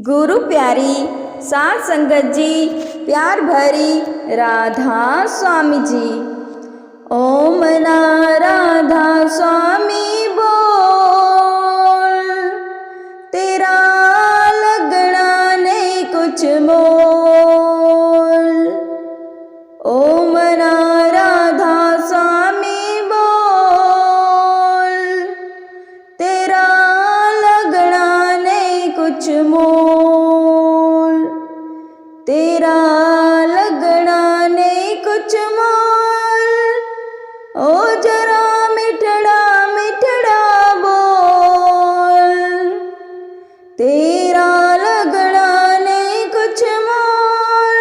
गुरु प्यारी साथ संगत जी प्यार भरी राधा स्वामी जी। ओम ना राधा स्वामी बोल, तेरा लगना नहीं कुछ मोल। ओम ना राधा स्वामी बोल, तेरा लगना नहीं कुछ मोल। तेरा लगना नहीं कुछ मोल। ओ जरा मिठड़ा मिठड़ा बोल, तेरा लगना नहीं कुछ मोल।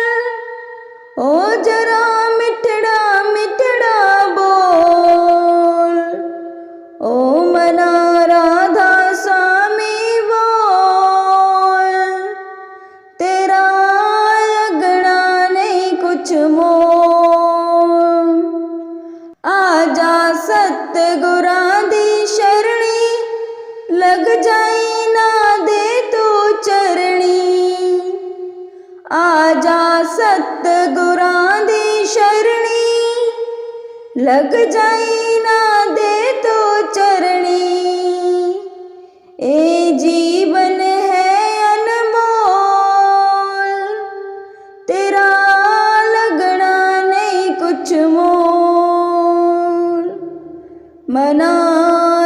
ओ जरा मिठड़ा मिठड़ा बोल। ओम ना राधा स्वामी बोल, तेरा लगना नहीं कुछ मोल। आजा सतगुरां दी शरणी, लग जाई ना दे तू चरणी। आजा सतगुरां दी शरणी, लग जाई ना दे तू चरणी। ए जीवन है अनमोल, तेरा लगना नहीं कुछ मोल। मना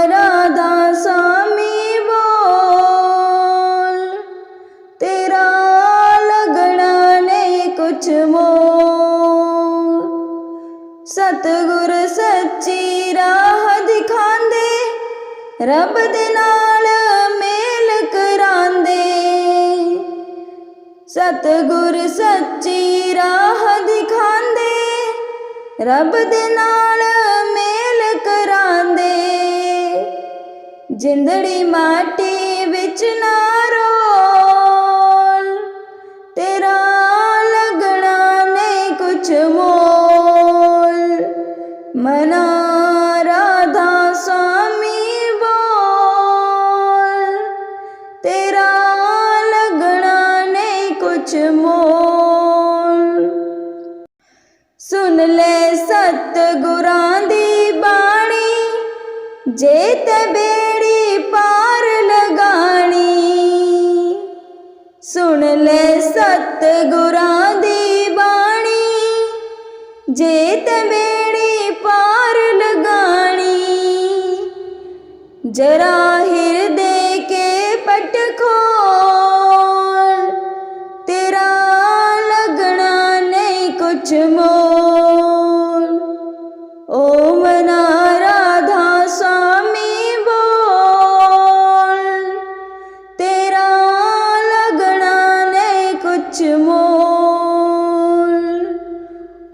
राधा स्वामी बोल, तेरा लगना नहीं कुछ मोल। सतगुर सच्ची राह दिखांदे, रब दे नाल मेल करांदे। सतगुर सच्ची राह दिखांदे, रब दे नाल मेल करांदे। जिंदड़ी माटी विच ना रोल, तेरा लगना नहीं कुछ मोल। मना राधा स्वामी बोल, तेरा लगना नहीं कुछ मोल। सुन ले सतगुरां दी बाणी, जे ते बेड़ी पार लगानी। सुन ले सतगुरां दी बाणी, जे ते बेड़ी पार लगानी। जरा हृदय के पट खोल, तेरा लगना नहीं कुछ मोल। ओम ना राधा स्वामी बोल, तेरा लगना नहीं कुछ मोल।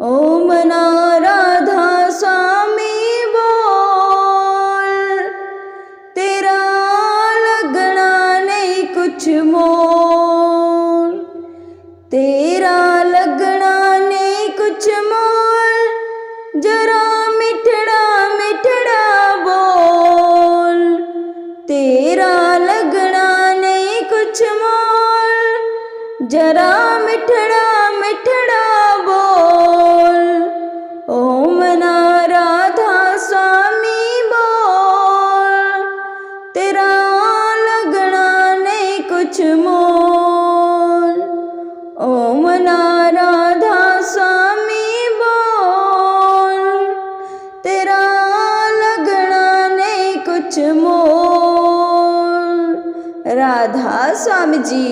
ओम ना राधा स्वामी बोल, तेरा लगना नहीं कुछ मोल। तेरा लगना नहीं कुछ मोल। जरा मिठड़ा मिठड़ा बोल, तेरा लगना नहीं कुछ मोल। जरा मिठड़ा मिठड़ा बोल। ओम ना राधा स्वामी बोल, तेरा लगना नहीं कुछ मोल। ओम ना राधा स्वामी बोल, तेरा लगना नहीं कुछ मोल। राधा स्वामी जी।